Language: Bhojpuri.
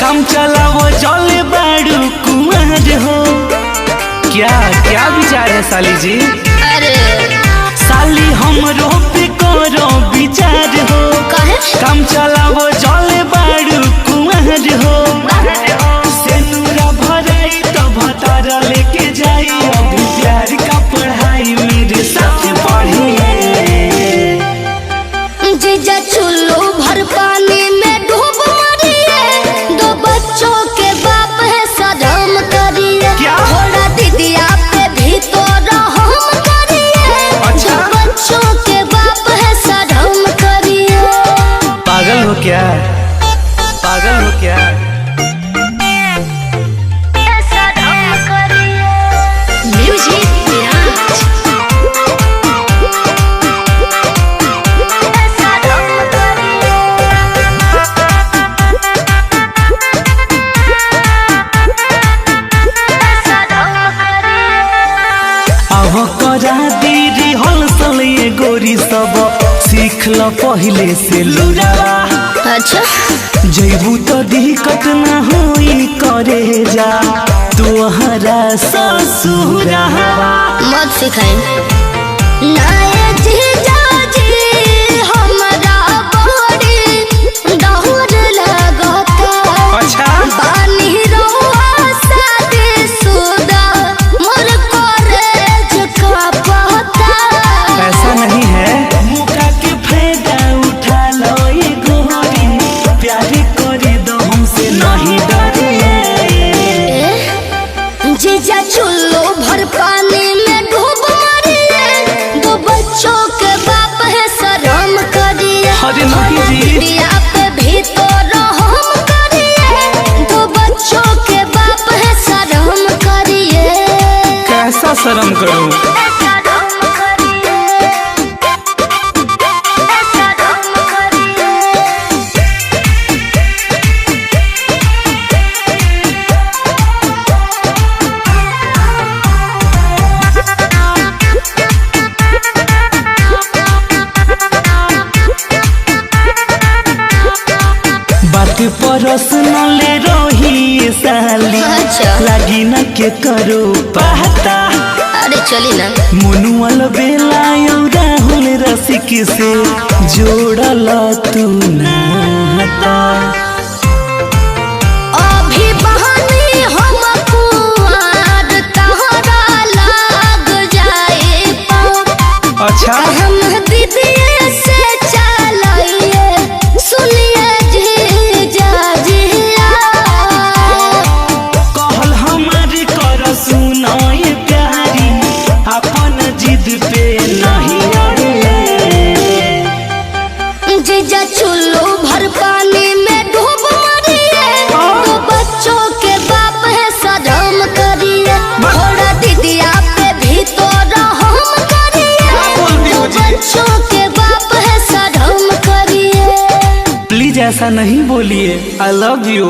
काम चलावो जले बाड़ू कुमार हो। क्या विचार है साली जी? अरे साली हमरो पे करो विचार हो। काम चलावो जले बाड़ू कुमार हो। सेनुरा भराई तो भतारा लेके जाई। अभी प्यार का पढ़ाई मेरे साथ पढ़िए। जीजा चुल्लू भर पानी में डूब मरिए। दो बच्चों के बाप है सदम करिए। थोड़ा दीदिया पे भी तो रहम करिए। अच्छा? दो बच्चों के बाप है सदम करिए। पागल हो क्या? पागल हो क्या? सदम करिए। म्यूजिक विराज। करा दीदी हलसल ये गोरी सब सीख ल पहले से लुरावा। अच्छा जैबू तो दिक्कत न होई करे जा तुहरा ससुरावा। मत सिखाई नाये जीजा जी हमरा बड़ी डर लगता। अच्छा बानी रोआ शादी शुदा मोर कॉलेज का पता। ऐसा नहीं है। मौका के फायदा उठा लो ये गोरी। प्यार करे दो हमसे नहीं डरे। जीजा चुल्लू भर पानी में डूब मरिए। दो बच्चों के बाप है शर्म करिए। अरे नहीं जी। दीदिया पे भी तो रहम करिए। दो बच्चों के बाप है शर्म करिए। कैसा शर्म करूं? बात परस न ले रही साली। अच्छा। लगी न के करो पहता। अरे चली ना। मुनुअल बेला राहुल रसिक से जोड़ल तू नाता। अभी बहानी हम कुआर तहरा लाग जाए पाँव। अच्छा हम दीदिए से चलाइए सुनिए जीजा जिया। कहल हमारी कर सुनाए प्यारी। अपन जिद पे नहीं अड़े। जीजा चुल्लू भर पानी में डूब मरिए। दो बच्चों के बाप है सदम करिए। थोड़ा दीदिया पे भी तो रहम करिए। दो बच्चों के बाप है सदम करिए। प्लीज ऐसा नहीं बोलिए। I love you.